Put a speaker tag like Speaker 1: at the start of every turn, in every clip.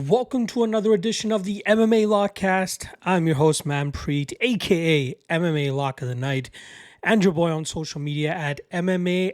Speaker 1: Welcome to another edition of the MMA Lockcast. I'm your host, Manpreet, aka MMA Lock of the Night, and your boy on social media at MMALOTN.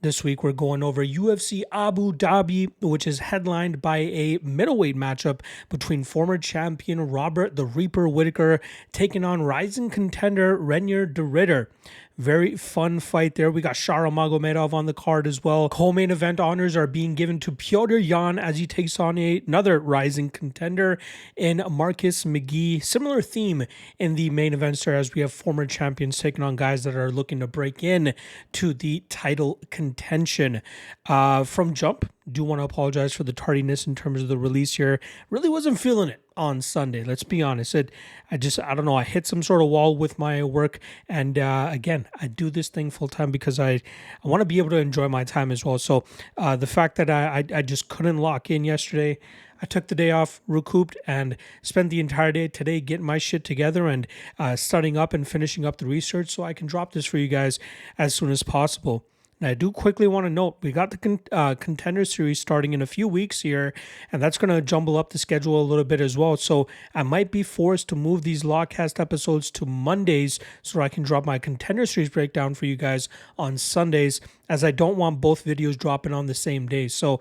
Speaker 1: This week we're going over UFC Abu Dhabi, which is headlined by a middleweight matchup between former champion Robert the Reaper Whittaker taking on rising contender Reinier de Ridder. Very fun fight there. We got Magomedov on the card as well. Co-main event honors are being given to Petr Yan as he takes on another rising contender in Marcus McGhee. Similar theme in the main events there as we have former champions taking on guys that are looking to break in to the title contention. From jump, do want to apologize for the tardiness in terms of the release here. Really wasn't feeling it on Sunday. Let's be honest. I don't know. I hit some sort of wall with my work. And again, I do this thing full time because I want to be able to enjoy my time as well. So the fact that I just couldn't lock in yesterday, I took the day off, recouped, and spent the entire day today getting my shit together and starting up and finishing up the research so I can drop this for you guys as soon as possible. Now, I do quickly want to note, we got the Contender Series starting in a few weeks here, and that's going to jumble up the schedule a little bit as well. So I might be forced to move these Lawcast episodes to Mondays so I can drop my Contender Series breakdown for you guys on Sundays, as I don't want both videos dropping on the same day. So,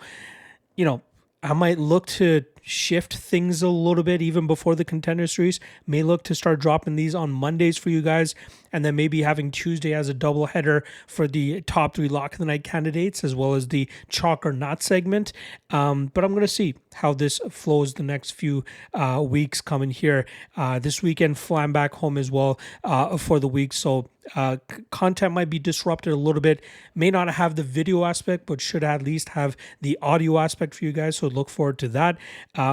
Speaker 1: I might look to shift things a little bit even before the Contender Series. May look to start dropping these on Mondays for you guys, and then maybe having Tuesday as a doubleheader for the top 3 Lock of the Night candidates, as well as the Chalk or Not segment. But I'm going to see how this flows the next few weeks coming here. This weekend, flying back home as well for the week. So content might be disrupted a little bit. May not have the video aspect, but should at least have the audio aspect for you guys. So look forward to that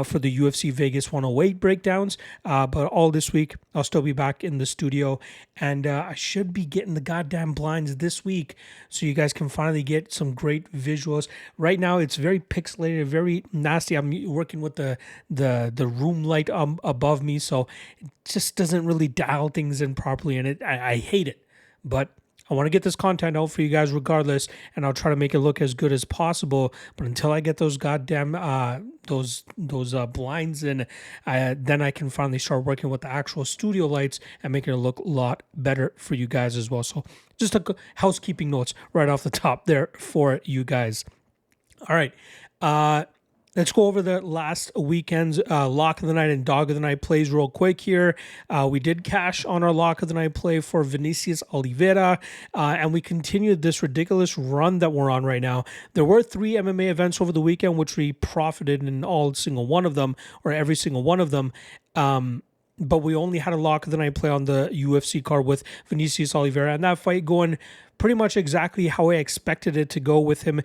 Speaker 1: for the UFC Vegas 108 breakdowns. But all this week, I'll still be back in the studio, and I should be getting the goddamn blinds this week so you guys can finally get some great visuals. Right now, it's very pixelated, very nasty. I'm working with the room light above me, so it just doesn't really dial things in properly, and I hate it. But I want to get this content out for you guys regardless, and I'll try to make it look as good as possible. But until I get those goddamn those blinds in, then I can finally start working with the actual studio lights and making it look a lot better for you guys as well. So just a housekeeping notes right off the top there for you guys. All right. Let's go over the last weekend's Lock of the Night and Dog of the Night plays real quick here. We did cash on our Lock of the Night play for Vinicius Oliveira, and we continued this ridiculous run that we're on right now. There were 3 MMA events over the weekend, which we profited in every single one of them. But we only had a Lock of the Night play on the UFC card with Vinicius Oliveira, and that fight going pretty much exactly how I expected it to go, with him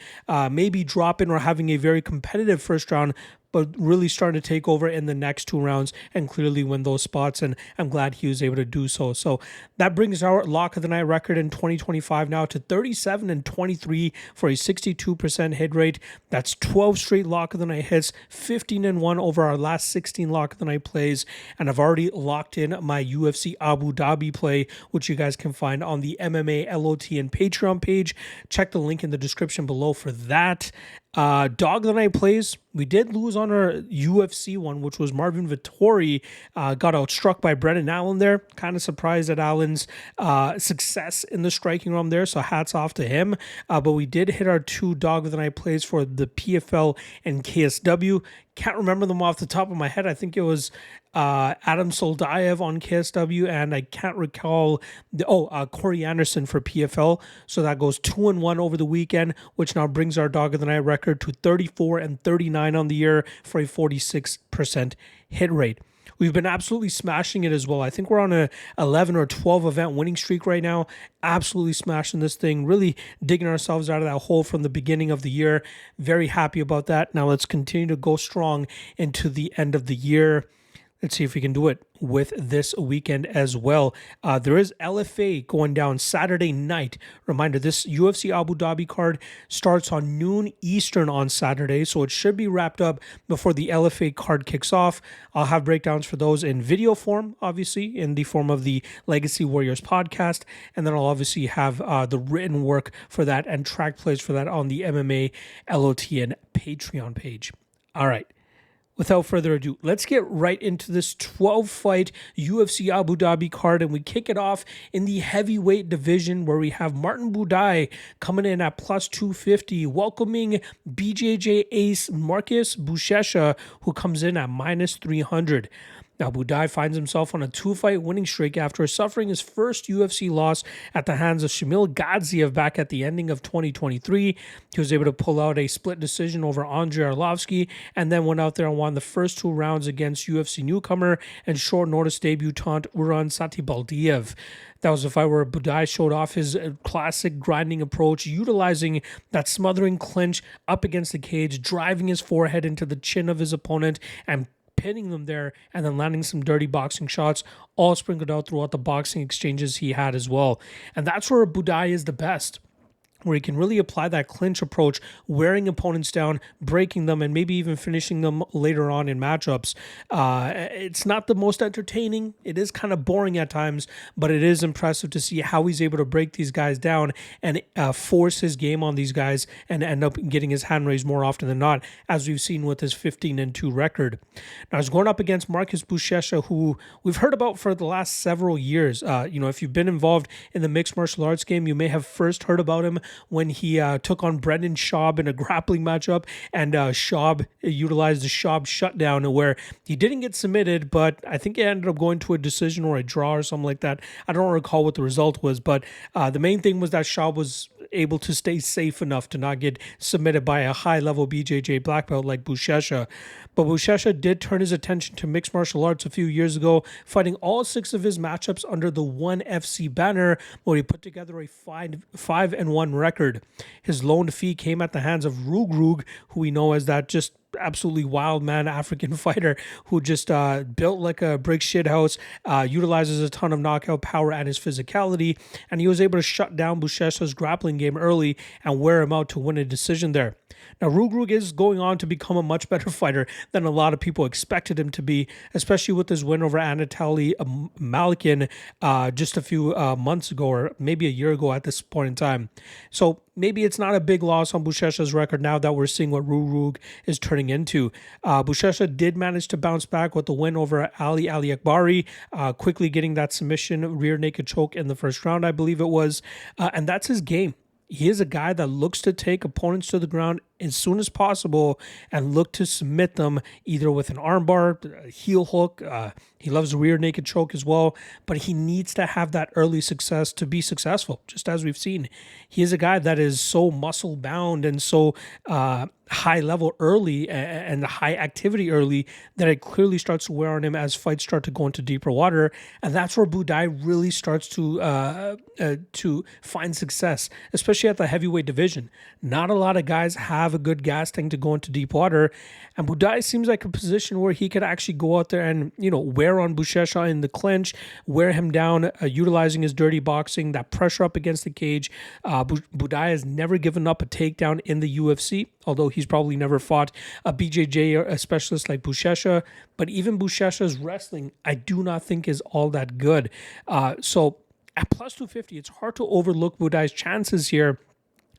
Speaker 1: maybe dropping or having a very competitive first round, but really starting to take over in the next 2 rounds and clearly win those spots, and I'm glad he was able to do so. So that brings our Lock of the Night record in 2025 now to 37-23 for a 62% hit rate. That's 12 straight Lock of the Night hits, 15-1 over our last 16 Lock of the Night plays, and I've already locked in my UFC Abu Dhabi play, which you guys can find on the MMALOTN Patreon page. Check the link in the description below for that. Dog of the Night plays, we did lose on our UFC one, which was Marvin Vettori. Got outstruck by Brendan Allen there. Kind of surprised at Allen's success in the striking realm there, so hats off to him. But we did hit our 2 Dog of the Night plays for the PFL and KSW. Can't remember them off the top of my head. I think it was Adam Soldayev on KSW, and I can't recall Corey Anderson for PFL. So that goes 2-1 over the weekend, which now brings our Dog of the Night record to 34-39 on the year for a 46% hit rate. We've been absolutely smashing it as well. I think we're on a 11 or 12 event winning streak right now. Absolutely smashing this thing. Really digging ourselves out of that hole from the beginning of the year. Very happy about that. Now let's continue to go strong into the end of the year. Let's see if we can do it with this weekend as well. There is LFA going down Saturday night. Reminder, this UFC Abu Dhabi card starts on noon Eastern on Saturday, so it should be wrapped up before the LFA card kicks off. I'll have breakdowns for those in video form, obviously, in the form of the Legacy Warriors podcast, and then I'll obviously have the written work for that and track plays for that on the MMA LOTN Patreon page. All right. Without further ado, let's get right into this 12-fight UFC Abu Dhabi card, and we kick it off in the heavyweight division where we have Martin Buday coming in at plus 250, welcoming BJJ ace Marcus Buchecha, who comes in at minus 300. Now, Buday finds himself on a 2-fight winning streak after suffering his first UFC loss at the hands of Shamil Gadzhiev back at the ending of 2023. He was able to pull out a split decision over Andrei Arlovsky and then went out there and won the first 2 rounds against UFC newcomer and short notice debutant Uran Satibaldiev. That was a fight where Buday showed off his classic grinding approach, utilizing that smothering clinch up against the cage, driving his forehead into the chin of his opponent and pinning them there, and then landing some dirty boxing shots, all sprinkled out throughout the boxing exchanges he had as well. And that's where Buday is the best, where he can really apply that clinch approach, wearing opponents down, breaking them, and maybe even finishing them later on in matchups. It's not the most entertaining. It is kind of boring at times, but it is impressive to see how he's able to break these guys down and force his game on these guys and end up getting his hand raised more often than not, as we've seen with his 15-2 record. Now, he's going up against Marcus Buchecha, who we've heard about for the last several years. If you've been involved in the mixed martial arts game, you may have first heard about him when he took on Brendan Schaub in a grappling matchup, and Schaub utilized the Schaub shutdown where he didn't get submitted, but I think it ended up going to a decision or a draw or something like that. I don't recall what the result was, but the main thing was that Schaub was able to stay safe enough to not get submitted by a high-level BJJ black belt like Buchecha. But Buchecha did turn his attention to mixed martial arts a few years ago, fighting all 6 of his matchups under the ONE FC banner, where he put together a 5-1 record. His lone defeat came at the hands of Rugrug, who we know as that just absolutely wild man African fighter who just built like a brick shithouse, utilizes a ton of knockout power and his physicality, and he was able to shut down Buchecha's grappling game early and wear him out to win a decision there. Now, Rugrug is going on to become a much better fighter than a lot of people expected him to be, especially with his win over Anatoly Malikin just a few months ago, or maybe a year ago at this point in time. So maybe it's not a big loss on Buchecha's record now that we're seeing what Rugrug is turning into. Buchecha did manage to bounce back with the win over Ali Akbari, quickly getting that submission rear naked choke in the first round, I believe it was, and that's his game. He is a guy that looks to take opponents to the ground as soon as possible and look to submit them either with an armbar, a heel hook. He loves a rear naked choke as well, but he needs to have that early success to be successful, just as we've seen. He is a guy that is so muscle bound and so high level early and high activity early that it clearly starts to wear on him as fights start to go into deeper water. And that's where Buday really starts to find success, especially at the heavyweight division. Not a lot of guys have a good gas tank to go into deep water, and Buday seems like a position where he could actually go out there and wear on Buchecha in the clinch, wear him down, utilizing his dirty boxing, that pressure up against the cage. Buday has never given up a takedown in the UFC, although he's probably never fought a BJJ or a specialist like Buchecha. But even Buchecha's wrestling, I do not think is all that good. So at plus 250, it's hard to overlook Buday's chances here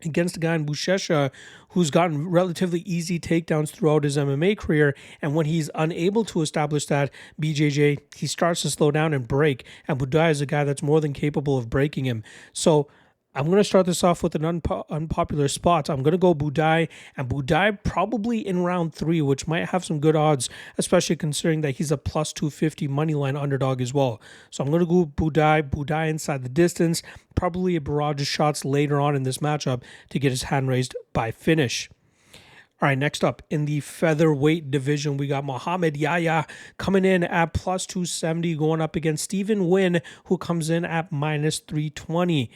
Speaker 1: against a guy in Buchecha who's gotten relatively easy takedowns throughout his MMA career. And when he's unable to establish that BJJ, he starts to slow down and break. And Buday is a guy that's more than capable of breaking him. So I'm going to start this off with an unpopular spot. I'm going to go Buday, and Buday probably in round 3, which might have some good odds, especially considering that he's a plus 250 moneyline underdog as well. So I'm going to go Buday inside the distance, probably a barrage of shots later on in this matchup to get his hand raised by finish. All right, next up in the featherweight division, we got Muhammad Yahya coming in at plus 270, going up against Stephen Nguyen, who comes in at minus 320.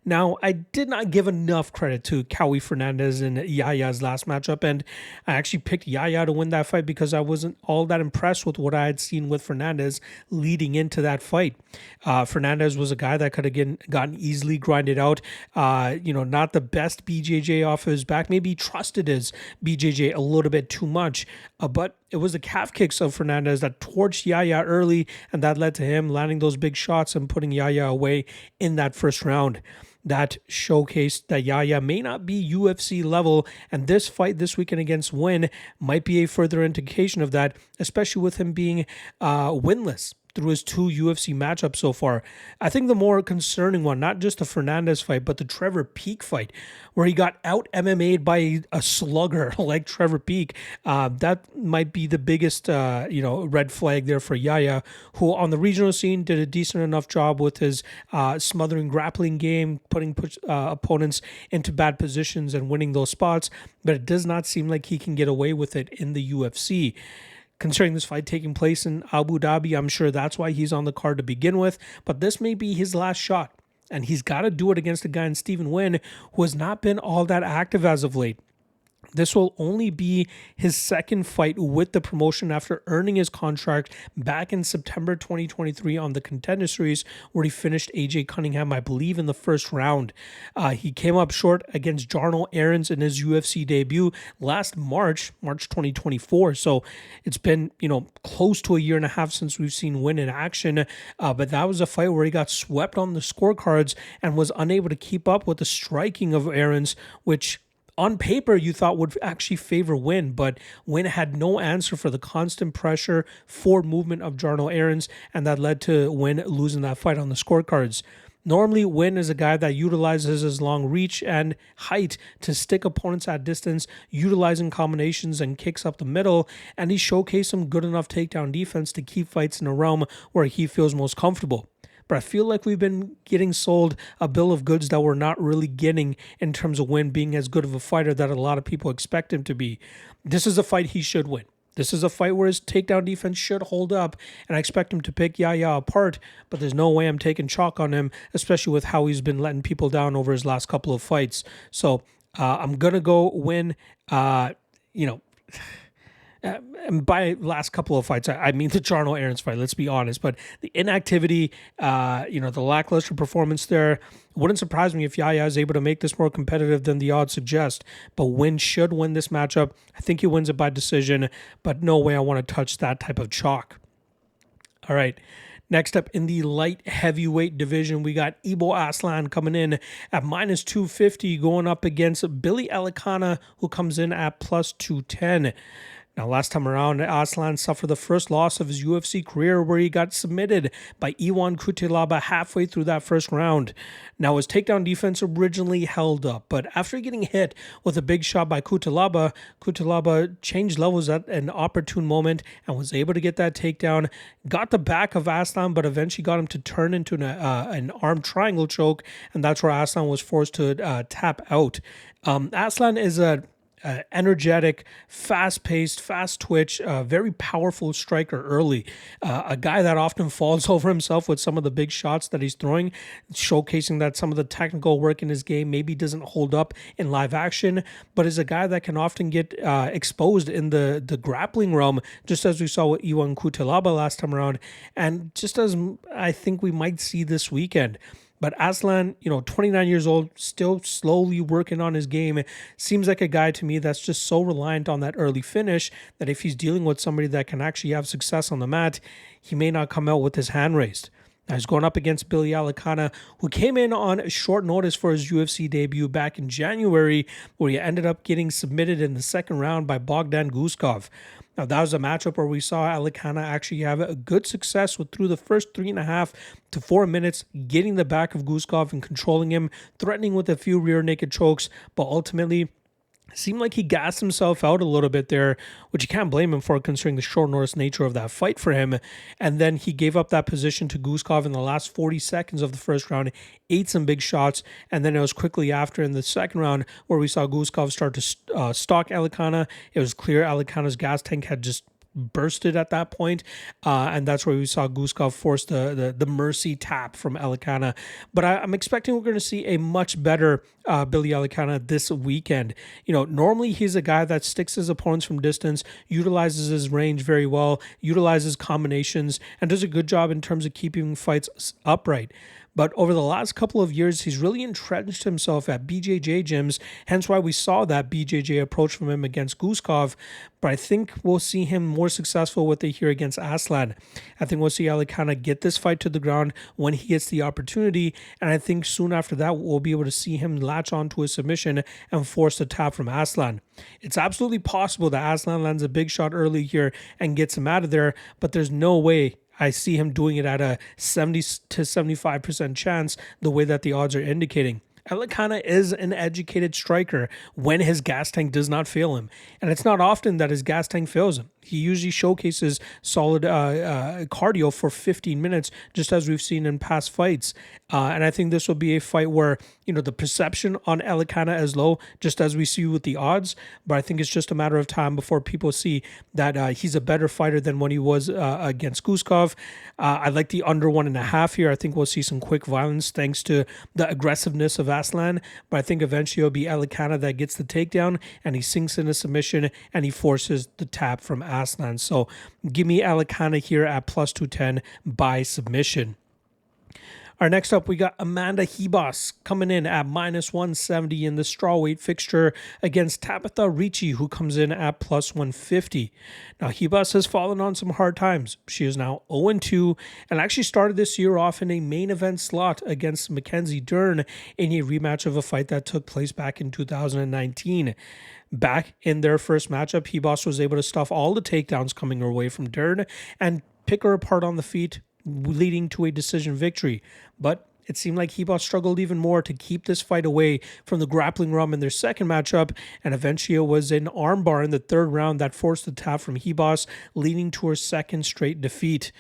Speaker 1: Now, I did not give enough credit to Cowie Fernandez in Yahya's last matchup, and I actually picked Yahya to win that fight because I wasn't all that impressed with what I had seen with Fernandez leading into that fight. Fernandez was a guy that could have gotten easily grinded out. Not the best BJJ off his back. Maybe he trusted his BJJ a little bit too much, but it was the calf kicks of Fernandez that torched Yahya early, and that led to him landing those big shots and putting Yahya away in that first round. that showcased that Yahya may not be UFC level, and this fight this weekend against Nguyen might be a further indication of that, especially with him being winless through his 2 UFC matchups so far. I think the more concerning one, not just the Fernandez fight, but the Trevor Peek fight, where he got out MMA'd by a slugger like Trevor Peek. That might be the biggest, red flag there for Yahya, who on the regional scene did a decent enough job with his smothering grappling game, putting opponents into bad positions and winning those spots, but it does not seem like he can get away with it in the UFC. Considering this fight taking place in Abu Dhabi, I'm sure that's why he's on the card to begin with, but this may be his last shot, and he's got to do it against a guy in Stephen Nguyen who has not been all that active as of late. This will only be his second fight with the promotion after earning his contract back in September 2023 on the Contender Series, where he finished AJ Cunningham, I believe, in the first round. He came up short against Jarno Aarons in his UFC debut last March 2024. So it's been, close to a year and a half since we've seen Nguyen in action. But that was a fight where he got swept on the scorecards and was unable to keep up with the striking of Aarons, which on paper you thought would actually favor Nguyen, but Nguyen had no answer for the constant pressure, forward movement of Jarno Aarons, and that led to Nguyen losing that fight on the scorecards. Normally, Nguyen is a guy that utilizes his long reach and height to stick opponents at distance, utilizing combinations and kicks up the middle, and he showcased some good enough takedown defense to keep fights in a realm where he feels most comfortable. But I feel like we've been getting sold a bill of goods that we're not really getting in terms of Nguyen being as good of a fighter that a lot of people expect him to be. This is a fight he should win. This is a fight where his takedown defense should hold up, and I expect him to pick Yahya apart, but there's no way I'm taking chalk on him, especially with how he's been letting people down over his last couple of fights. So I'm going to go Nguyen, and by last couple of fights, I mean the Jarno Aarons fight, let's be honest. But the inactivity, the lackluster performance there, wouldn't surprise me if Yahya is able to make this more competitive than the odds suggest. But Nguyen should win this matchup. I think he wins it by decision, but no way I want to touch that type of chalk. All right. Next up in the light heavyweight division, we got Ibo Aslan coming in at minus 250, going up against Billy Elekana, who comes in at plus 210. Now, last time around, Aslan suffered the first loss of his UFC career where he got submitted by Iwan Cutelaba halfway through that first round. Now, his takedown defense originally held up, but after getting hit with a big shot by Cutelaba changed levels at an opportune moment and was able to get that takedown, got the back of Aslan, but eventually got him to turn into an arm triangle choke, and that's where Aslan was forced to tap out. Aslan is a energetic, fast-paced, fast-twitch, very powerful striker early. A guy that often falls over himself with some of the big shots that he's throwing, showcasing that some of the technical work in his game maybe doesn't hold up in live action, but is a guy that can often get exposed in the grappling realm, just as we saw with Iwan Cutelaba last time around, and just as I think we might see this weekend. But Aslan, 29 years old, still slowly working on his game. Seems like a guy to me that's just so reliant on that early finish that if he's dealing with somebody that can actually have success on the mat, he may not come out with his hand raised. Now he's going up against Billy Elekana, who came in on short notice for his UFC debut back in January, where he ended up getting submitted in the second round by Bogdan Guskov. Now, that was a matchup where we saw Elekana actually have a good success through the first 3.5 to 4 minutes, getting the back of Guskov and controlling him, threatening with a few rear naked chokes, but ultimately seemed like he gassed himself out a little bit there, which you can't blame him for considering the short notice nature of that fight for him. And then he gave up that position to Guskov in the last 40 seconds of the first round, ate some big shots, and then it was quickly after in the second round where we saw Guskov start to stalk Elekana. It was clear Elekana's gas tank had just bursted at that point, and that's where we saw Guskov force the mercy tap from Elekana. But I'm expecting we're going to see a much better Billy Elekana this weekend. Normally he's a guy that sticks his opponents from distance, utilizes his range very well, utilizes combinations, and does a good job in terms of keeping fights upright. But over the last couple of years, he's really entrenched himself at BJJ gyms, hence why we saw that BJJ approach from him against Guskov. But I think we'll see him more successful with it here against Aslan. I think we'll see Elekana get this fight to the ground when he gets the opportunity, and I think soon after that, we'll be able to see him latch onto a submission and force the tap from Aslan. It's absolutely possible that Aslan lands a big shot early here and gets him out of there, but there's no way I see him doing it at a 70 to 75% chance the way that the odds are indicating. Elekana is an educated striker when his gas tank does not fail him. And it's not often that his gas tank fails him. He usually showcases solid cardio for 15 minutes, just as we've seen in past fights. And I think this will be a fight where, the perception on Elekana is low, just as we see with the odds. But I think it's just a matter of time before people see that he's a better fighter than when he was against Guskov. I like the under 1.5 here. I think we'll see some quick violence thanks to the aggressiveness of Aslan. But I think eventually it'll be Elekana that gets the takedown and he sinks in a submission and he forces the tap from Aslan. So give me Elekana here at plus 210 by submission. All right, next up, we got Amanda Ribas coming in at minus 170 in the strawweight fixture against Tabitha Ricci, who comes in at plus 150. Now, Ribas has fallen on some hard times. She is now 0-2 and actually started this year off in a main event slot against Mackenzie Dern in a rematch of a fight that took place back in 2019. Back in their first matchup, Ribas was able to stuff all the takedowns coming her way from Dern and pick her apart on the feet, leading to a decision victory. But it seemed like Ribas struggled even more to keep this fight away from the grappling realm in their second matchup, and eventually it was an armbar in the third round that forced the tap from Ribas, leading to her second straight defeat.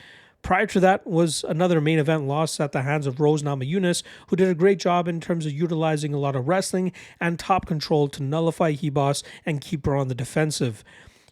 Speaker 1: Prior to that was another main event loss at the hands of Rose Namajunas, who did a great job in terms of utilizing a lot of wrestling and top control to nullify Ribas and keep her on the defensive.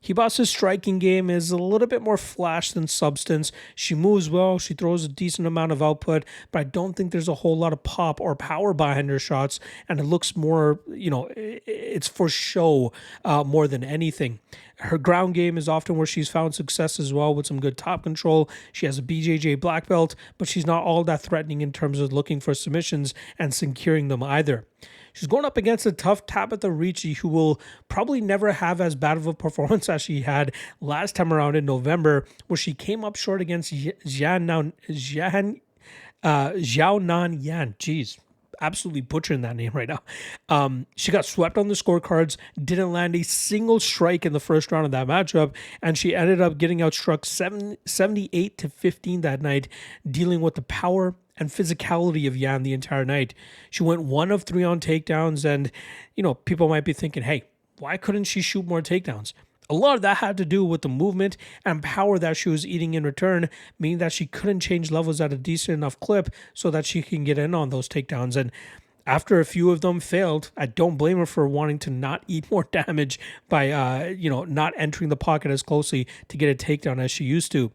Speaker 1: Ribas' striking game is a little bit more flash than substance. She moves well, she throws a decent amount of output, but I don't think there's a whole lot of pop or power behind her shots, and it looks more, it's for show more than anything. Her ground game is often where she's found success as well with some good top control. She has a BJJ black belt, but she's not all that threatening in terms of looking for submissions and securing them either. She's going up against a tough Tabitha Ricci, who will probably never have as bad of a performance as she had last time around in November, where she came up short against Zhao Nan Yan. Jeez, absolutely butchering that name right now. She got swept on the scorecards, didn't land a single strike in the first round of that matchup, and she ended up getting outstruck 78-15 that night, dealing with the power and physicality of Yan the entire night. She went 1 of 3 on takedowns, and people might be thinking, hey, why couldn't she shoot more takedowns? A lot of that had to do with the movement and power that she was eating in return, meaning that she couldn't change levels at a decent enough clip so that she can get in on those takedowns. And after a few of them failed, I don't blame her for wanting to not eat more damage by, not entering the pocket as closely to get a takedown as she used to.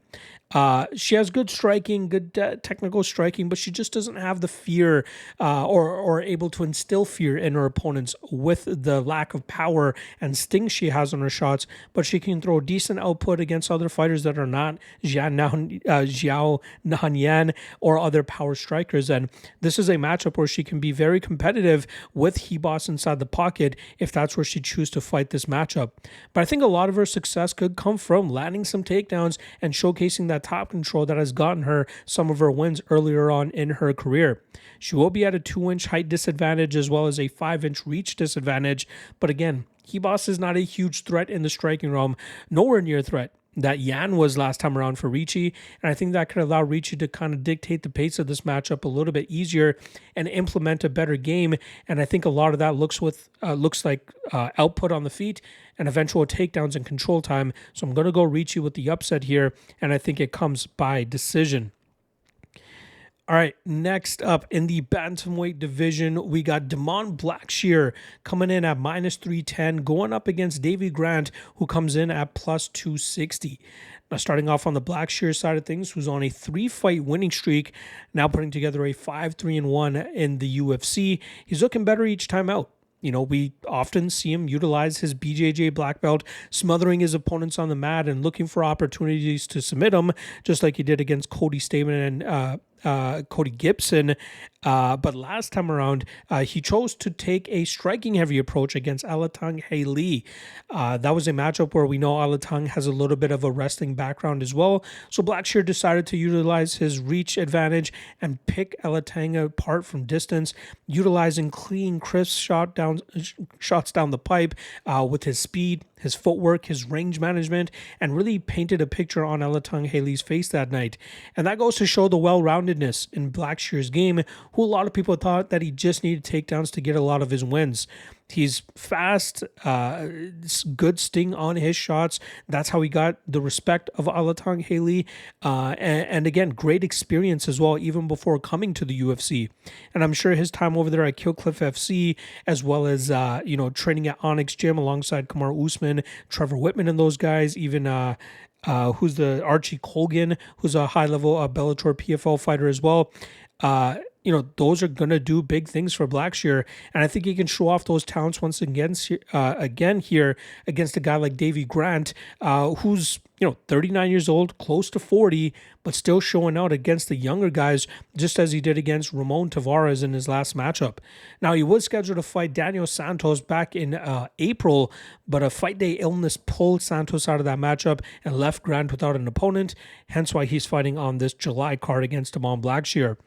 Speaker 1: She has good striking, good technical striking, but she just doesn't have the fear or able to instill fear in her opponents with the lack of power and sting she has on her shots. But she can throw decent output against other fighters that are not Zhao Nanyan or other power strikers. And this is a matchup where she can be very competitive with Ribas inside the pocket if that's where she chooses to fight this matchup. But I think a lot of her success could come from landing some takedowns and showcasing that top control that has gotten her some of her wins earlier on in her career. She will be at a 2-inch height disadvantage as well as a 5-inch reach disadvantage. But again, Ribas is not a huge threat in the striking realm, nowhere near a threat that Yan was last time around for Ricci, and I think that could allow Ricci to kind of dictate the pace of this matchup a little bit easier and implement a better game. And I think a lot of that looks like output on the feet and eventual takedowns and control time. So I'm going to go Ricci with the upset here, and I think it comes by decision. All right, next up in the bantamweight division, we got Damon Blackshear coming in at minus 310, going up against Davey Grant, who comes in at plus 260. Now, starting off on the Blackshear side of things, who's on a 3-fight winning streak, now putting together a 5-3-1 in the UFC. He's looking better each time out. We often see him utilize his BJJ black belt, smothering his opponents on the mat and looking for opportunities to submit them, just like he did against Cody Stamen and Cody Gibson. But last time around, he chose to take a striking heavy approach against Alatang Leal. That was a matchup where we know Alatang has a little bit of a wrestling background as well. So Blackshear decided to utilize his reach advantage and pick Alatang apart from distance, utilizing clean, crisp shots down the pipe with his speed, his footwork, his range management, and really painted a picture on Alatang Leal's face that night. And that goes to show the well-roundedness in Blackshear's game, who a lot of people thought that he just needed takedowns to get a lot of his wins. He's fast, good sting on his shots. That's how he got the respect of Alatang Leal. And again, great experience as well, even before coming to the UFC. And I'm sure his time over there at Killcliff FC, as well as, training at Onyx Gym alongside Kamaru Usman, Trevor Whitman and those guys, even who's the Archie Colgan, who's a high-level Bellator PFL fighter as well. Those are going to do big things for Blackshear. And I think he can show off those talents once again here against a guy like Davey Grant, who's 39 years old, close to 40, but still showing out against the younger guys, just as he did against Ramon Tavares in his last matchup. Now, he was scheduled to fight Daniel Santos back in April, but a fight day illness pulled Santos out of that matchup and left Grant without an opponent, hence why he's fighting on this July card against Damon Blackshear.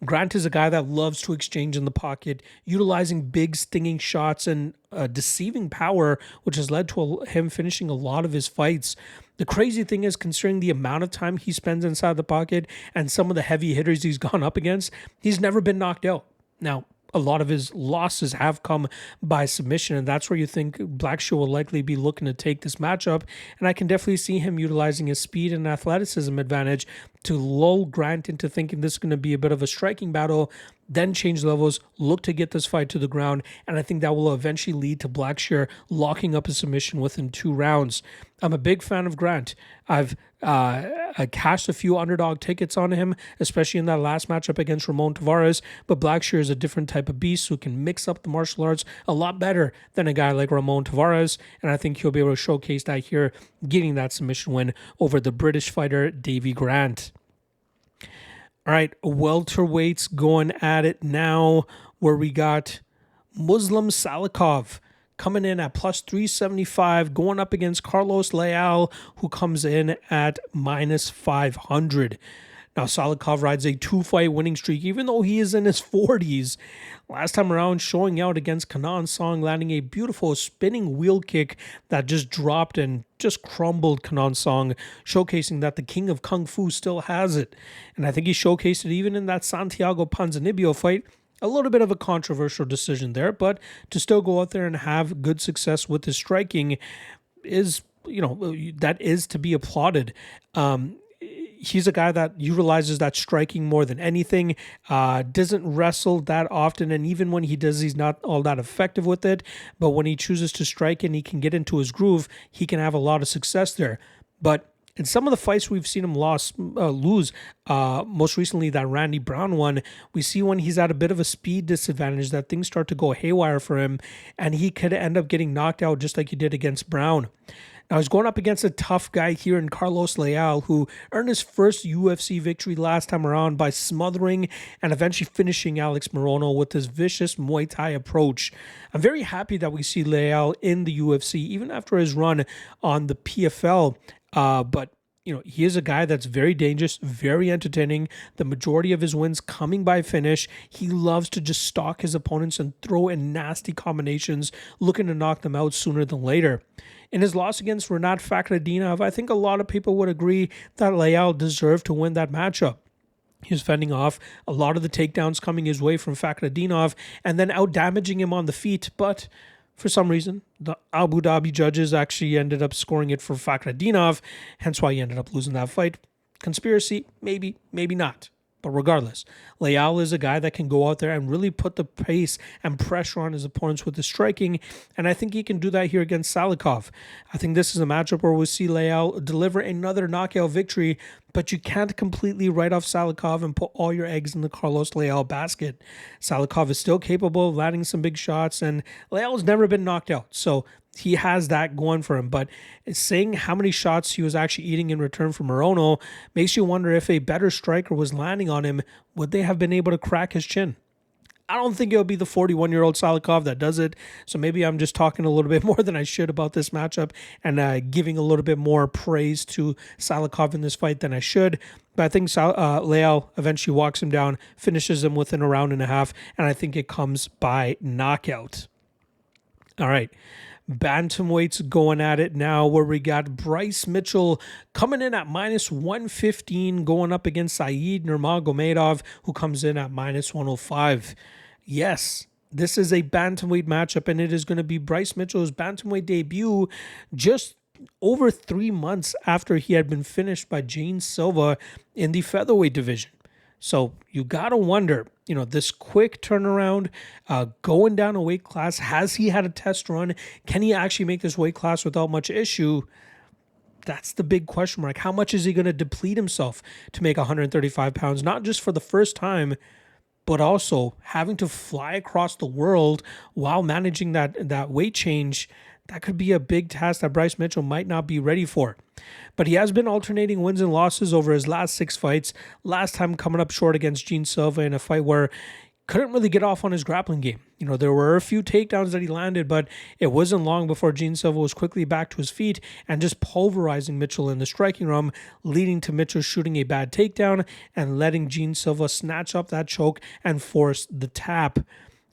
Speaker 1: Grant is a guy that loves to exchange in the pocket, utilizing big stinging shots and deceiving power, which has led to him finishing a lot of his fights. The crazy thing is, considering the amount of time he spends inside the pocket and some of the heavy hitters he's gone up against, he's never been knocked out. Now, a lot of his losses have come by submission, and that's where you think Blackshear will likely be looking to take this matchup. And I can definitely see him utilizing his speed and athleticism advantage to lull Grant into thinking this is going to be a bit of a striking battle, then change levels, look to get this fight to the ground, and I think that will eventually lead to Blackshear locking up a submission within 2 rounds. I'm a big fan of Grant. I've cashed a few underdog tickets on him, especially in that last matchup against Ramon Tavares, but Blackshear is a different type of beast who can mix up the martial arts a lot better than a guy like Ramon Tavares, and I think he'll be able to showcase that here, getting that submission win over the British fighter Davey Grant. All right, welterweights going at it now, where we got Muslim Salikhov coming in at plus 375, going up against Carlos Leal, who comes in at minus 500. Now, Salikhov rides a 2-fight winning streak, even though he is in his 40s. Last time around, showing out against Kenan Song, landing a beautiful spinning wheel kick that just dropped and just crumbled Kenan Song, showcasing that the king of Kung Fu still has it. And I think he showcased it even in that Santiago Ponzinibbio fight. A little bit of a controversial decision there, but to still go out there and have good success with his striking is, that is to be applauded. He's a guy that utilizes that striking more than anything, doesn't wrestle that often, and even when he does, he's not all that effective with it. But when he chooses to strike and he can get into his groove, he can have a lot of success there. But in some of the fights we've seen him lose, most recently that Randy Brown one, we see when he's at a bit of a speed disadvantage that things start to go haywire for him, and he could end up getting knocked out just like he did against Brown. Now, he's going up against a tough guy here in Carlos Leal, who earned his first UFC victory last time around by smothering and eventually finishing Alex Morono with his vicious Muay Thai approach. I'm very happy that we see Leal in the UFC, even after his run on the PFL. But he is a guy that's very dangerous, very entertaining. The majority of his wins coming by finish. He loves to just stalk his opponents and throw in nasty combinations, looking to knock them out sooner than later. In his loss against Rinat Fakhretdinov, I think a lot of people would agree that Leal deserved to win that matchup. He was fending off a lot of the takedowns coming his way from Fakhretdinov and then out-damaging him on the feet, but for some reason, the Abu Dhabi judges actually ended up scoring it for Fakhretdinov, hence why he ended up losing that fight. Conspiracy? Maybe, maybe not. But regardless, Leal is a guy that can go out there and really put the pace and pressure on his opponents with his striking, and I think he can do that here against Salikhov. I think this is a matchup where we'll see Leal deliver another knockout victory, but you can't completely write off Salikhov and put all your eggs in the Carlos Leal basket. Salikhov is still capable of landing some big shots, and Leal's never been knocked out, so he has that going for him. But saying how many shots he was actually eating in return from Morono makes you wonder if a better striker was landing on him, would they have been able to crack his chin? I don't think it'll be the 41-year-old Salikhov that does it. So maybe I'm just talking a little bit more than I should about this matchup and giving a little bit more praise to Salikhov in this fight than I should. But I think Leal eventually walks him down, finishes him within a round and a half, and I think it comes by knockout. All right. Bantamweights going at it now, where we got Bryce Mitchell coming in at -115, going up against Saeed Nurmagomedov, who comes in at -105. Yes, this is a bantamweight matchup, and it is going to be Bryce Mitchell's bantamweight debut just over 3 months after he had been finished by Gene Silva in the featherweight division. So you got to wonder, this quick turnaround, going down a weight class, has he had a test run? Can he actually make this weight class without much issue? That's the big question mark. How much is he going to deplete himself to make 135 pounds, not just for the first time, but also having to fly across the world while managing that weight change? That could be a big task that Bryce Mitchell might not be ready for. But he has been alternating wins and losses over his last 6 fights. Last time coming up short against Gene Silva in a fight where couldn't really get off on his grappling game. There were a few takedowns that he landed, but it wasn't long before Gene Silva was quickly back to his feet and just pulverizing Mitchell in the striking room, leading to Mitchell shooting a bad takedown and letting Gene Silva snatch up that choke and force the tap.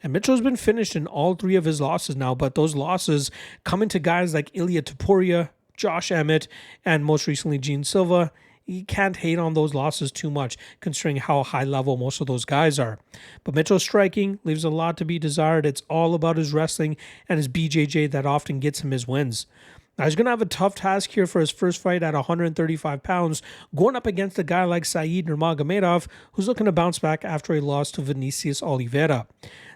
Speaker 1: And Mitchell's been finished in all 3 of his losses now, but those losses coming to guys like Ilya Topuria, Josh Emmett, and most recently Gene Silva. You can't hate on those losses too much, considering how high level most of those guys are. But Mitchell's striking leaves a lot to be desired. It's all about his wrestling and his BJJ that often gets him his wins. Now, he's going to have a tough task here for his first fight at 135 pounds, going up against a guy like Saeed Nurmagomedov, who's looking to bounce back after a loss to Vinicius Oliveira.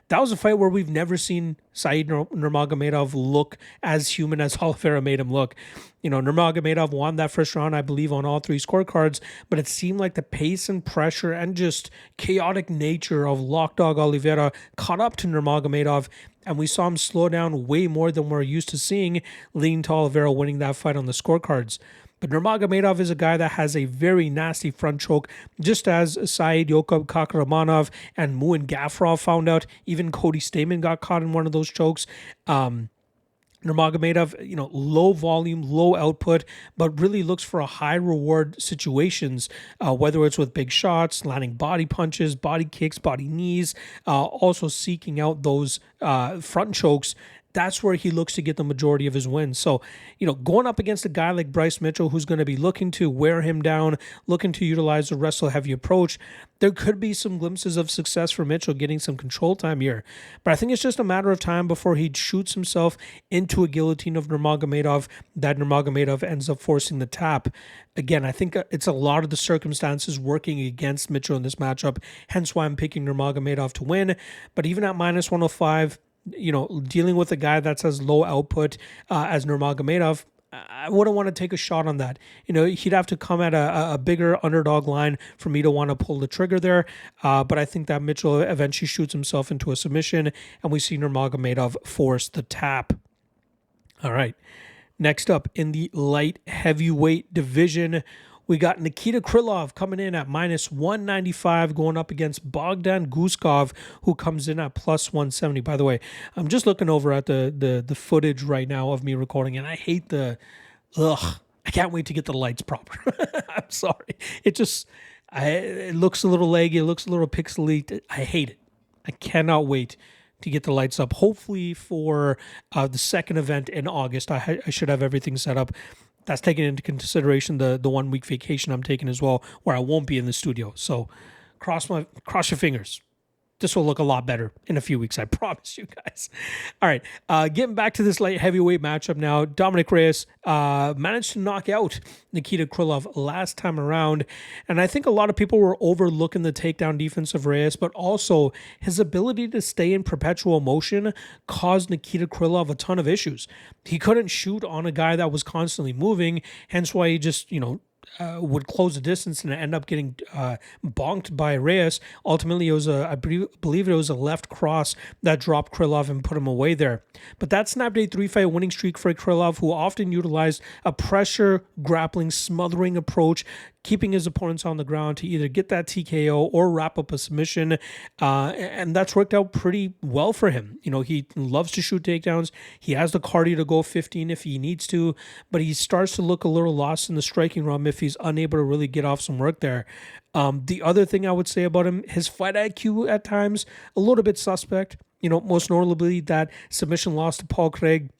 Speaker 1: That was a fight where we've never seen Saeed Nurmagomedov look as human as Oliveira made him look. Nurmagomedov won that first round, I believe, on all 3 scorecards, but it seemed like the pace and pressure and just chaotic nature of Lockdog Oliveira caught up to Nurmagomedov, and we saw him slow down way more than we're used to seeing, leading to Oliveira winning that fight on the scorecards. But Nurmagomedov is a guy that has a very nasty front choke, just as Saeed Yokob Kakramanov and Nguyen Gafrov found out. Even Cody Stamen got caught in one of those chokes. Nurmagomedov, low volume, low output, but really looks for a high reward situations, whether it's with big shots, landing body punches, body kicks, body knees, also seeking out those front chokes. That's where he looks to get the majority of his wins. So, going up against a guy like Bryce Mitchell, who's going to be looking to wear him down, looking to utilize the wrestle-heavy approach, there could be some glimpses of success for Mitchell getting some control time here. But I think it's just a matter of time before he shoots himself into a guillotine of Nurmagomedov, that Nurmagomedov ends up forcing the tap. Again, I think it's a lot of the circumstances working against Mitchell in this matchup, hence why I'm picking Nurmagomedov to win. But even at -105, dealing with a guy that's as low output as Nurmagomedov, I wouldn't want to take a shot on that. He'd have to come at a bigger underdog line for me to want to pull the trigger there. But I think that Mitchell eventually shoots himself into a submission, and we see Nurmagomedov force the tap. All right. Next up in the light heavyweight division, we got Nikita Krylov coming in at -195, going up against Bogdan Guskov, who comes in at +170. By the way, I'm just looking over at the footage right now of me recording, and I hate I can't wait to get the lights proper. I'm sorry. It looks a little laggy. It looks a little pixely. I hate it. I cannot wait to get the lights up. Hopefully for the second event in August, I should have everything set up. That's taking into consideration the 1 week vacation I'm taking as well, where I won't be in the studio. So cross your fingers. This will look a lot better in a few weeks, I promise you guys. All right, getting back to this light heavyweight matchup now. Dominic Reyes managed to knock out Nikita Krylov last time around, and I think a lot of people were overlooking the takedown defense of Reyes, but also his ability to stay in perpetual motion caused Nikita Krylov a ton of issues. He couldn't shoot on a guy that was constantly moving, hence why he just, would close the distance and end up getting bonked by Reyes. Ultimately, it was I believe it was a left cross that dropped Krylov and put him away there. But that snapped a 3-fight winning streak for Krylov, who often utilized a pressure, grappling, smothering approach, keeping his opponents on the ground to either get that TKO or wrap up a submission. And that's worked out pretty well for him. He loves to shoot takedowns. He has the cardio to go 15 if he needs to, but he starts to look a little lost in the striking realm if he's unable to really get off some work there. The other thing I would say about him, his fight IQ at times, a little bit suspect. Most notably that submission loss to Paul Craig,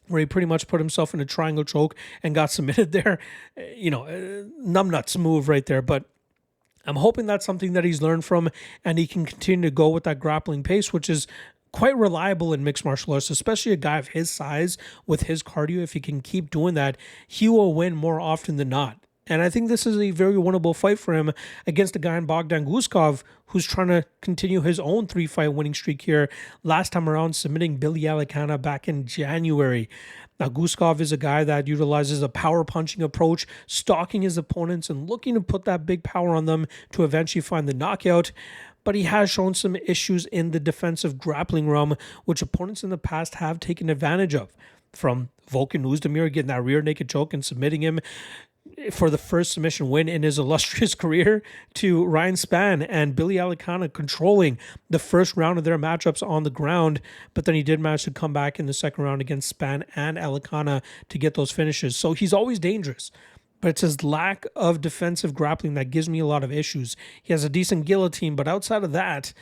Speaker 1: where he pretty much put himself in a triangle choke and got submitted there. Numbnuts move right there. But I'm hoping that's something that he's learned from and he can continue to go with that grappling pace, which is quite reliable in mixed martial arts, especially a guy of his size with his cardio. If he can keep doing that, he will win more often than not. And I think this is a very winnable fight for him against a guy in Bogdan Guskov, who's trying to continue his own 3-fight winning streak here. Last time around, submitting Billy Elekana back in January. Now, Guskov is a guy that utilizes a power punching approach, stalking his opponents and looking to put that big power on them to eventually find the knockout. But he has shown some issues in the defensive grappling realm, which opponents in the past have taken advantage of. From Volkan Oezdemir getting that rear naked choke and submitting him for the first submission win in his illustrious career, to Ryan Spann and Billy Elekana controlling the first round of their matchups on the ground, but then he did manage to come back in the second round against Spann and Elekana to get those finishes. So he's always dangerous, but it's his lack of defensive grappling that gives me a lot of issues. He has a decent guillotine, but outside of that,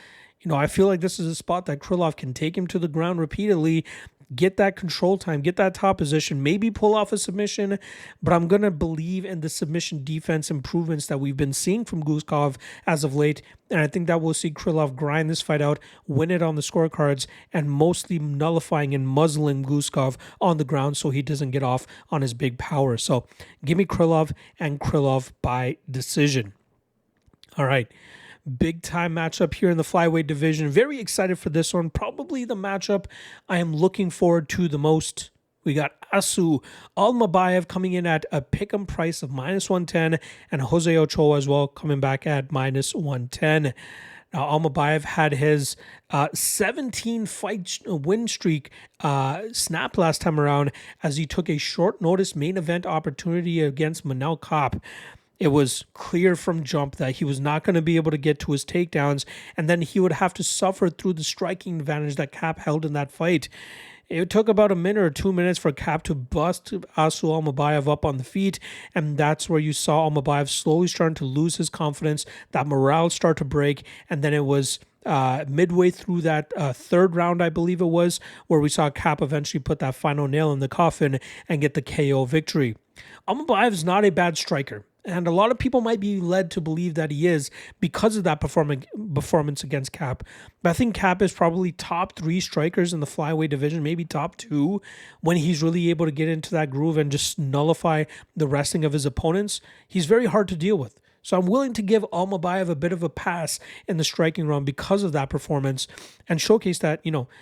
Speaker 1: I feel like this is a spot that Krylov can take him to the ground repeatedly, get that control time, get that top position, maybe pull off a submission, but I'm going to believe in the submission defense improvements that we've been seeing from Guskov as of late, and I think that we'll see Krylov grind this fight out, win it on the scorecards, and mostly nullifying and muzzling Guskov on the ground so he doesn't get off on his big power. So give me Krylov and Krylov by decision. All right. Big time matchup here in the flyweight division. Very excited for this one. Probably the matchup I am looking forward to the most. We got Almabayev coming in at a pick'em price of -110 and Jose Ochoa as well coming back at -110. Now, Almabayev had his 17-fight win streak snapped last time around as he took a short notice main event opportunity against Manel Kape. It was clear from jump that he was not going to be able to get to his takedowns, and then he would have to suffer through the striking advantage that Kape held in that fight. It took about a minute or 2 minutes for Kape to bust Almabayev up on the feet, and that's where you saw Almabayev slowly starting to lose his confidence, that morale start to break, and then it was midway through that third round, I believe it was, where we saw Kape eventually put that final nail in the coffin and get the KO victory. Almabayev is not a bad striker, and a lot of people might be led to believe that he is because of that performance against Kape. But I think Kape is probably top 3 strikers in the flyweight division, maybe top 2, when he's really able to get into that groove and just nullify the wrestling of his opponents. He's very hard to deal with. So I'm willing to give Almabayev a bit of a pass in the striking round because of that performance and showcase that,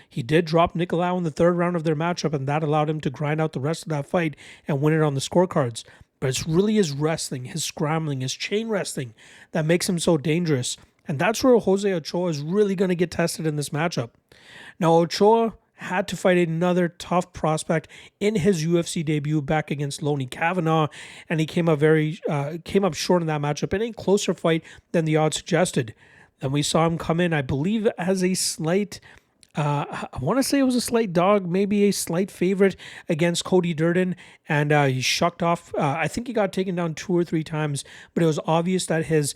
Speaker 1: he did drop Nicolau in the third round of their matchup, and that allowed him to grind out the rest of that fight and win it on the scorecards. But it's really his wrestling, his scrambling, his chain wrestling that makes him so dangerous. And that's where Jose Ochoa is really going to get tested in this matchup. Now, Ochoa had to fight another tough prospect in his UFC debut back against Lonnie Kavanaugh, and he came up short in that matchup in a closer fight than the odds suggested. And we saw him come in, I believe, as a slight I want to say it was a slight dog, maybe a slight favorite against Cody Durden, and he shucked off. I think he got taken down 2 or 3 times, but it was obvious that his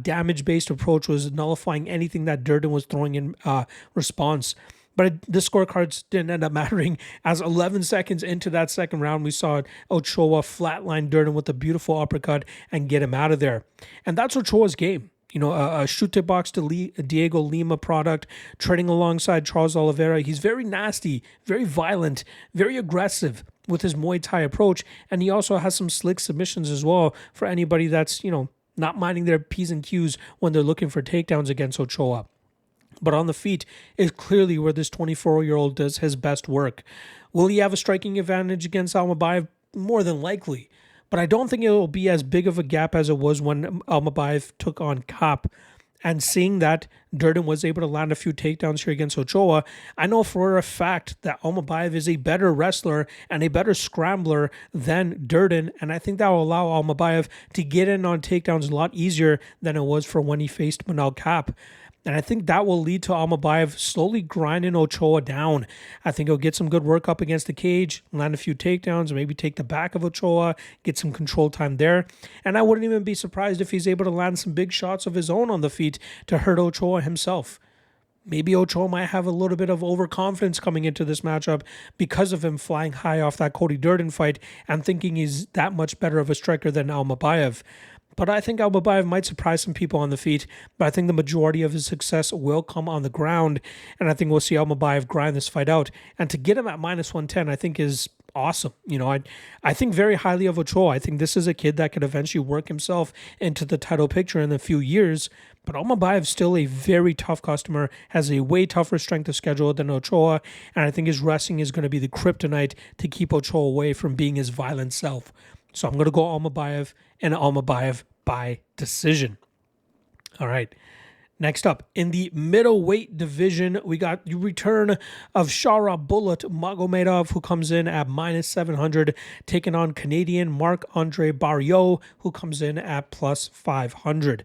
Speaker 1: damage-based approach was nullifying anything that Durden was throwing in response. But the scorecards didn't end up mattering, as 11 seconds into that second round, we saw Ochoa flatline Durden with a beautiful uppercut and get him out of there. And that's Ochoa's game. A shoot box to Diego Lima product, trading alongside Charles Oliveira. He's very nasty, very violent, very aggressive with his Muay Thai approach. And he also has some slick submissions as well for anybody that's, not minding their P's and Q's when they're looking for takedowns against Ochoa. But on the feet is clearly where this 24-year-old does his best work. Will he have a striking advantage against Almabayev? More than likely. but I don't think it will be as big of a gap as it was when Almabayev took on Kapp. And seeing that Durden was able to land a few takedowns here against Ochoa, I know for a fact that Almabayev is a better wrestler and a better scrambler than Durden. And I think that will allow Almabayev to get in on takedowns a lot easier than it was for when he faced Manal Kapp. And I think that will lead to Almabayev slowly grinding Ochoa down. I think he'll get some good work up against the cage, land a few takedowns, maybe take the back of Ochoa, get some control time there. And I wouldn't even be surprised if he's able to land some big shots of his own on the feet to hurt Ochoa himself. Maybe Ochoa might have a little bit of overconfidence coming into this matchup because of him flying high off that Cody Durden fight and thinking he's that much better of a striker than Almabayev. But I think Almabayev might surprise some people on the feet, but I think the majority of his success will come on the ground, and I think we'll see Almabayev grind this fight out. And to get him at -110, I think is awesome. I think very highly of Ochoa. I think this is a kid that could eventually work himself into the title picture in a few years, but Almabayev is still a very tough customer, has a way tougher strength of schedule than Ochoa, and I think his wrestling is going to be the kryptonite to keep Ochoa away from being his violent self. So I'm going to go Almabayev and Almabayev by decision. All right. Next up, in the middleweight division, we got the return of Shara Bullet Magomedov, who comes in at -700, taking on Canadian Marc-Andre Barriault, who comes in at +500.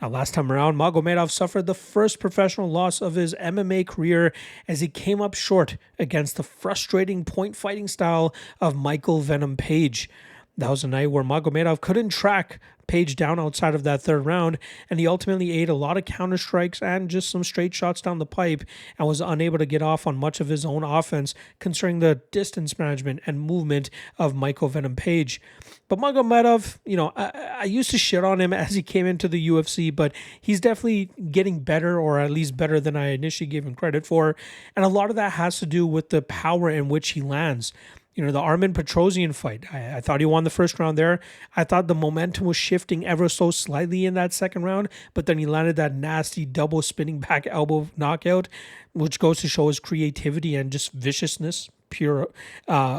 Speaker 1: Now, last time around, Magomedov suffered the first professional loss of his MMA career as he came up short against the frustrating point fighting style of Michael Venom Page. That was a night where Magomedov couldn't track Page down outside of that third round, and he ultimately ate a lot of counter strikes and just some straight shots down the pipe and was unable to get off on much of his own offense, considering the distance management and movement of Michael Venom Page. But Magomedov, I used to shit on him as he came into the UFC, but he's definitely getting better, or at least better than I initially gave him credit for. And a lot of that has to do with the power in which he lands. The Armin Petrosian fight, I thought he won the first round there. I thought the momentum was shifting ever so slightly in that second round, but then he landed that nasty double spinning back elbow knockout, which goes to show his creativity and just viciousness, pure,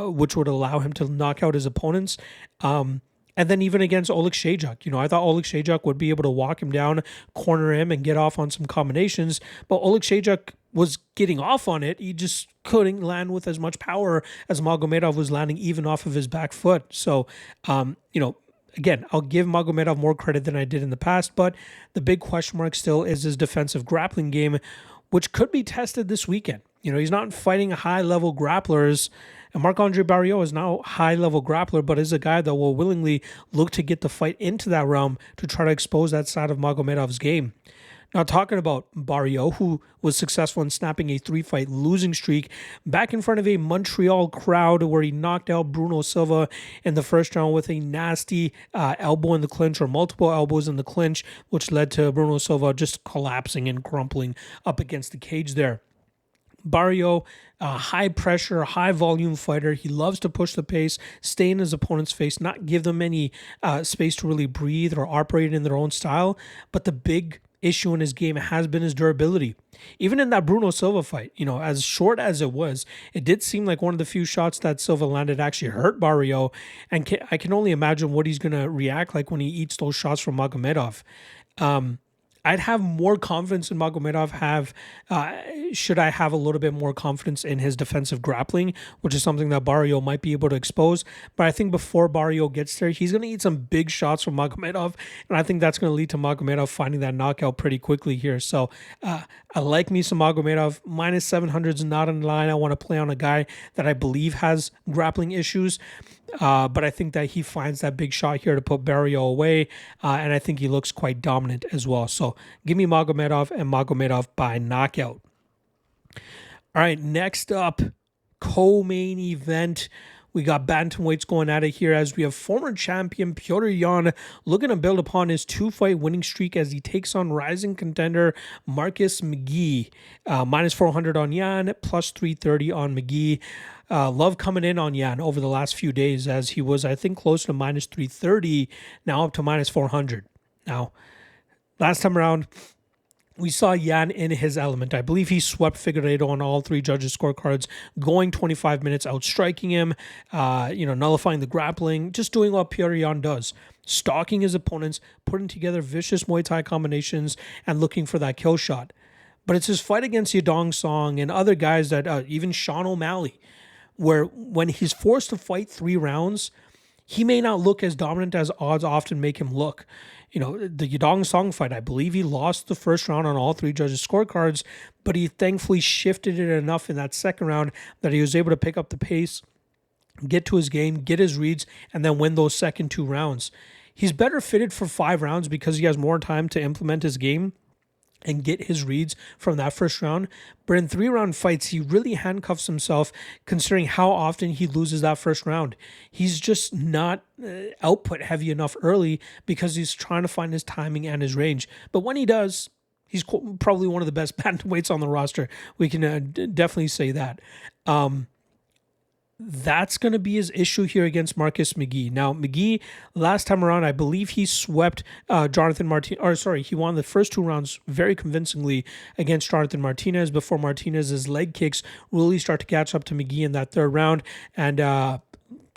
Speaker 1: which would allow him to knock out his opponents. And then even against Oleg Shajak, I thought Oleg Shajak would be able to walk him down, corner him, and get off on some combinations. But Oleg Shajak was getting off on it. He just couldn't land with as much power as Magomedov was landing, even off of his back foot. So, again, I'll give Magomedov more credit than I did in the past, but the big question mark still is his defensive grappling game, which could be tested this weekend. He's not fighting high-level grapplers, and Marc-Andre Barriault is now a high-level grappler, but is a guy that will willingly look to get the fight into that realm to try to expose that side of Magomedov's game. Now, talking about Barriault, who was successful in snapping a 3-fight losing streak back in front of a Montreal crowd, where he knocked out Bruno Silva in the first round with a nasty elbow in the clinch, or multiple elbows in the clinch, which led to Bruno Silva just collapsing and crumpling up against the cage there. Barriault, high pressure, high volume fighter. He loves to push the pace, stay in his opponent's face, not give them any space to really breathe or operate in their own style. But the big issue in his game has been his durability. Even in that Bruno Silva fight, as short as it was, it did seem like one of the few shots that Silva landed actually hurt Barriault, and I can only imagine what he's going to react like when he eats those shots from Magomedov. I'd have more confidence in Magomedov should I have a little bit more confidence in his defensive grappling, which is something that Barriault might be able to expose. But I think before Barriault gets there, he's going to eat some big shots from Magomedov, and I think that's going to lead to Magomedov finding that knockout pretty quickly here. So I like me some Magomedov. -700 is not in line. I want to play on a guy that I believe has grappling issues. But I think that he finds that big shot here to put Barriault away, and I think he looks quite dominant as well. So give me Magomedov and Magomedov by knockout. All right, next up, co-main event. We got bantamweights going at it here as we have former champion Petr Yan looking to build upon his 2-fight winning streak as he takes on rising contender Marcus McGhee. -400 on Yan, +330 on McGhee. Love coming in on Yan over the last few days as he was, I think, close to -330, now up to -400. Now, last time around, we saw Yan in his element. I believe he swept Figueiredo on all three judges' scorecards, going 25 minutes, outstriking him, nullifying the grappling, just doing what Petr Yan does. Stalking his opponents, putting together vicious Muay Thai combinations, and looking for that kill shot. But it's his fight against Yadong Song and other guys that, even Sean O'Malley, where when he's forced to fight 3 rounds, he may not look as dominant as odds often make him look. The Yadong Song fight, I believe he lost the first round on all 3 judges' scorecards, but he thankfully shifted it enough in that second round that he was able to pick up the pace, get to his game, get his reads, and then win those second 2 rounds. He's better fitted for 5 rounds because he has more time to implement his game and get his reads from that first round. But in 3-round fights, he really handcuffs himself considering how often he loses that first round. He's just not output heavy enough early because he's trying to find his timing and his range. But when he does, he's probably one of the best bantamweights on the roster. We can definitely say that. That's going to be his issue here against Marcus McGhee. Now, McGhee, last time around, I believe he swept Jonathan Martinez, he won the first 2 rounds very convincingly against Jonathan Martinez before Martinez's leg kicks really start to catch up to McGhee in that 3rd round. And,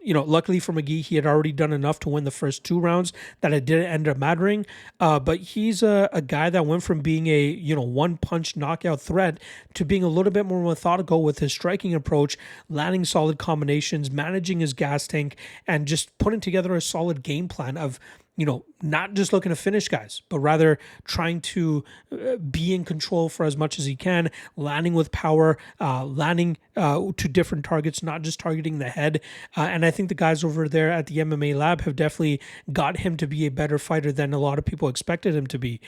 Speaker 1: luckily for McGhee, he had already done enough to win the first 2 rounds that it didn't end up mattering. But he's a guy that went from being a, one-punch knockout threat to being a little bit more methodical with his striking approach, landing solid combinations, managing his gas tank, and just putting together a solid game plan of, not just looking to finish guys, but rather trying to be in control for as much as he can, landing with power, landing to different targets, not just targeting the head. And I think the guys over there at the MMA lab have definitely got him to be a better fighter than a lot of people expected him to be.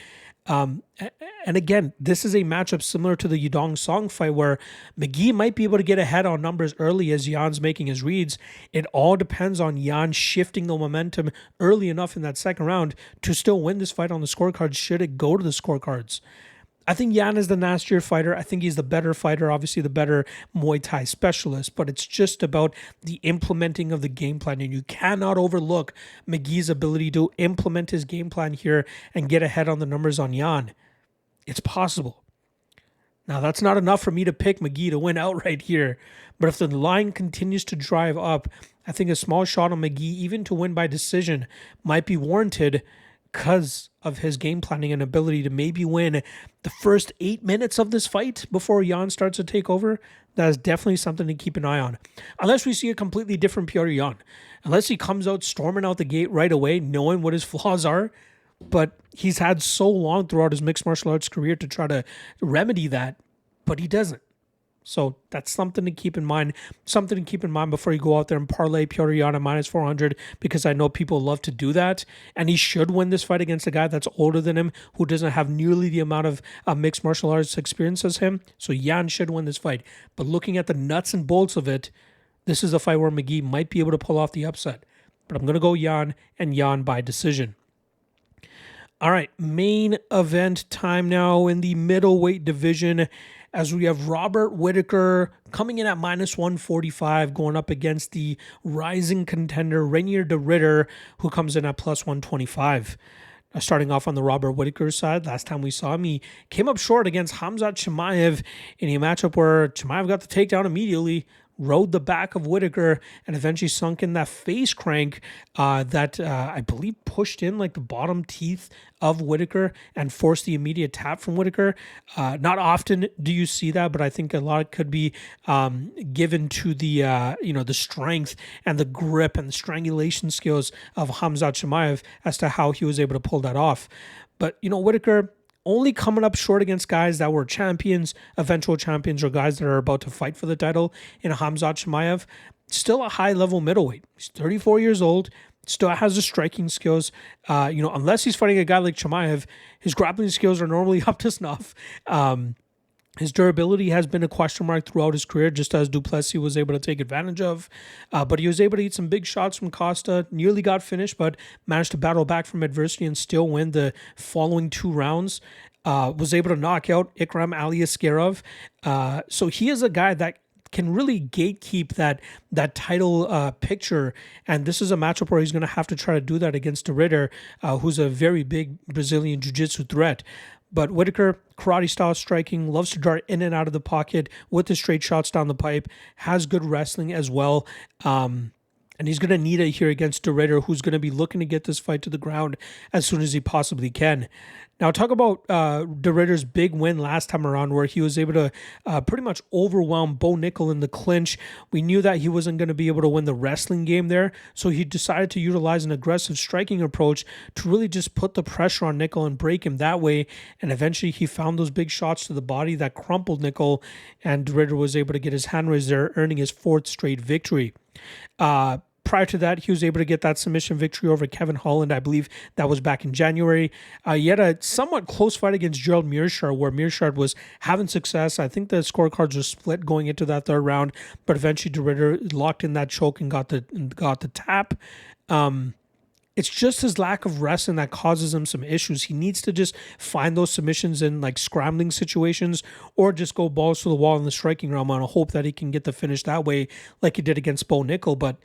Speaker 1: And again, this is a matchup similar to the Yadong Song fight where McGhee might be able to get ahead on numbers early as Yan's making his reads. It all depends on Yan shifting the momentum early enough in that second round to still win this fight on the scorecards should it go to the scorecards. I think Yan is the nastier fighter. I think he's the better fighter, obviously the better Muay Thai specialist, but it's just about the implementing of the game plan, and you cannot overlook McGhee's ability to implement his game plan here and get ahead on the numbers on Yan. It's possible. Now, that's not enough for me to pick McGhee to win outright here, but if the line continues to drive up, I think a small shot on McGhee, even to win by decision, might be warranted because of his game planning and ability to maybe win the first 8 minutes of this fight before Yan starts to take over. That is definitely something to keep an eye on. Unless we see a completely different Petr Yan. Unless he comes out storming out the gate right away, knowing what his flaws are. But he's had so long throughout his mixed martial arts career to try to remedy that, but he doesn't. So that's something to keep in mind. Something to keep in mind before you go out there and parlay Petr Yan at minus 400, because I know people love to do that. And he should win this fight against a guy that's older than him, who doesn't have nearly the amount of mixed martial arts experience as him. So Yan should win this fight. But looking at the nuts and bolts of it, this is a fight where McGhee might be able to pull off the upset. But I'm going to go Yan, and Yan by decision. All right, main event time now in the middleweight division, as we have Robert Whittaker coming in at minus 145, going up against the rising contender Reinier de Ridder, who comes in at plus 125. Starting off on the Robert Whittaker side, last time we saw him, he came up short against Khamzat Chimaev in a matchup where Chimaev got the takedown immediately, rode the back of Whittaker, and eventually sunk in that face crank that I believe pushed in like the bottom teeth of Whittaker and forced the immediate tap from Whittaker. Not often do you see that, but I think a lot could be given to the the strength and the grip and the strangulation skills of Khamzat Chimaev as to how he was able to pull that off. But Whittaker only coming up short against guys that were champions, eventual champions, or guys that are about to fight for the title in Khamzat Chimaev. Still a high-level middleweight. He's 34 years old, still has the striking skills. Unless he's fighting a guy like Chimaev, his grappling skills are normally up to snuff. His durability has been a question mark throughout his career, just as Duplessis was able to take advantage of. But he was able to eat some big shots from Costa, nearly got finished, but managed to battle back from adversity and still win the following 2 rounds. Was able to knock out Ikram Aliaskarov. So he is a guy that can really gatekeep that title picture. And this is a matchup where he's going to have to try to do that against de Ridder, who's a very big Brazilian jiu-jitsu threat. But Whittaker, karate style striking, loves to dart in and out of the pocket with the straight shots down the pipe, has good wrestling as well. And he's going to need it here against De Ridder, who's going to be looking to get this fight to the ground as soon as he possibly can. Now, talk about De Ridder's big win last time around, where he was able to pretty much overwhelm Bo Nickal in the clinch. We knew that he wasn't going to be able to win the wrestling game there, so he decided to utilize an aggressive striking approach to really just put the pressure on Nickal and break him that way. And eventually, he found those big shots to the body that crumpled Nickal, and De Ridder was able to get his hand raised there, earning his 4th straight victory. Prior to that, he was able to get that submission victory over Kevin Holland. I believe that was back in January. He had a somewhat close fight against Gerald Mearshart, where Mearshart was having success. I think the scorecards were split going into that 3rd round, but eventually De Ridder locked in that choke and got the tap. It's just his lack of wrestling that causes him some issues. He needs to just find those submissions in like scrambling situations, or just go balls to the wall in the striking realm and hope that he can get the finish that way, like he did against Bo Nickal. But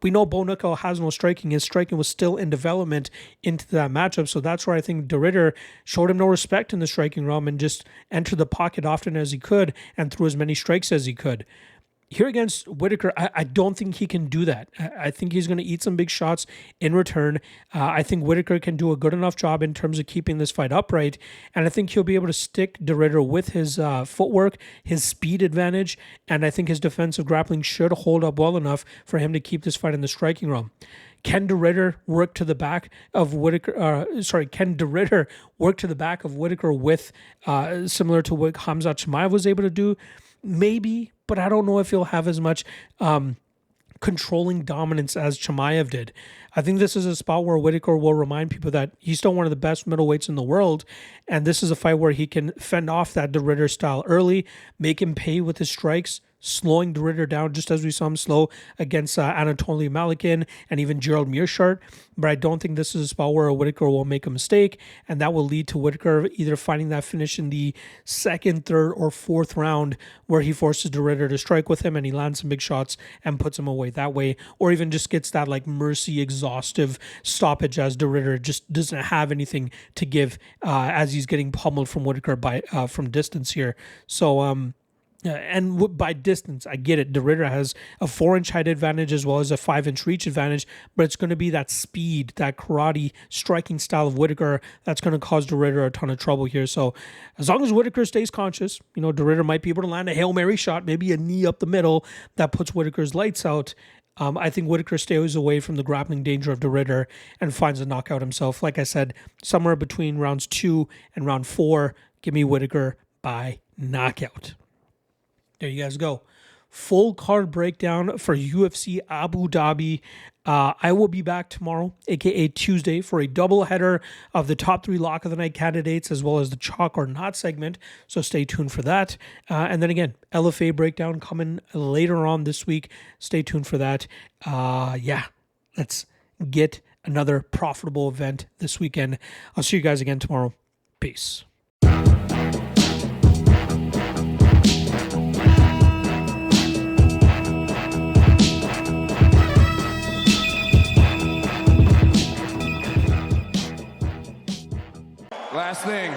Speaker 1: we know Bo Nickal has no striking. His striking was still in development into that matchup. So that's where I think De Ridder showed him no respect in the striking realm and just entered the pocket often as he could and threw as many strikes as he could. Here against Whittaker, I don't think he can do that. I think he's going to eat some big shots in return. I think Whittaker can do a good enough job in terms of keeping this fight upright, and I think he'll be able to stick De Ridder with his footwork, his speed advantage, and I think his defensive grappling should hold up well enough for him to keep this fight in the striking realm. Can De Ridder work to the back of Whittaker? Can De Ridder work to the back of Whittaker with similar to what Khamzat Chimaev was able to do? Maybe, but I don't know if he'll have as much controlling dominance as Chimaev did. I think this is a spot where Whittaker will remind people that he's still one of the best middleweights in the world, and this is a fight where he can fend off that De Ridder style early, make him pay with his strikes, slowing De Ridder down just as we saw him slow against Anatoly Malikin and even Gerald Mearshart. But I don't think this is a spot where Whittaker will make a mistake, and that will lead to Whittaker either finding that finish in the 2nd, 3rd, or 4th round, where he forces De Ridder to strike with him and he lands some big shots and puts him away that way, or even just gets that like mercy exhaustive stoppage as De Ridder just doesn't have anything to give as he's getting pummeled from Whittaker from distance here. So and by distance, I get it. De Ridder has a 4-inch height advantage as well as a 5-inch reach advantage, but it's going to be that speed, that karate striking style of Whittaker that's going to cause De Ridder a ton of trouble here. So as long as Whittaker stays conscious, De Ridder might be able to land a Hail Mary shot, maybe a knee up the middle that puts Whittaker's lights out. I think Whittaker stays away from the grappling danger of De Ridder and finds a knockout himself. Like I said, somewhere between rounds 2 and round 4, give me Whittaker by knockout. There you guys go. Full card breakdown for UFC Abu Dhabi. I will be back tomorrow, aka Tuesday, for a double header of the top 3 lock of the night candidates, as well as the chalk or not segment. So stay tuned for that. And then again, LFA breakdown coming later on this week. Stay tuned for that. Let's get another profitable event this weekend. I'll see you guys again tomorrow. Peace.
Speaker 2: Last thing.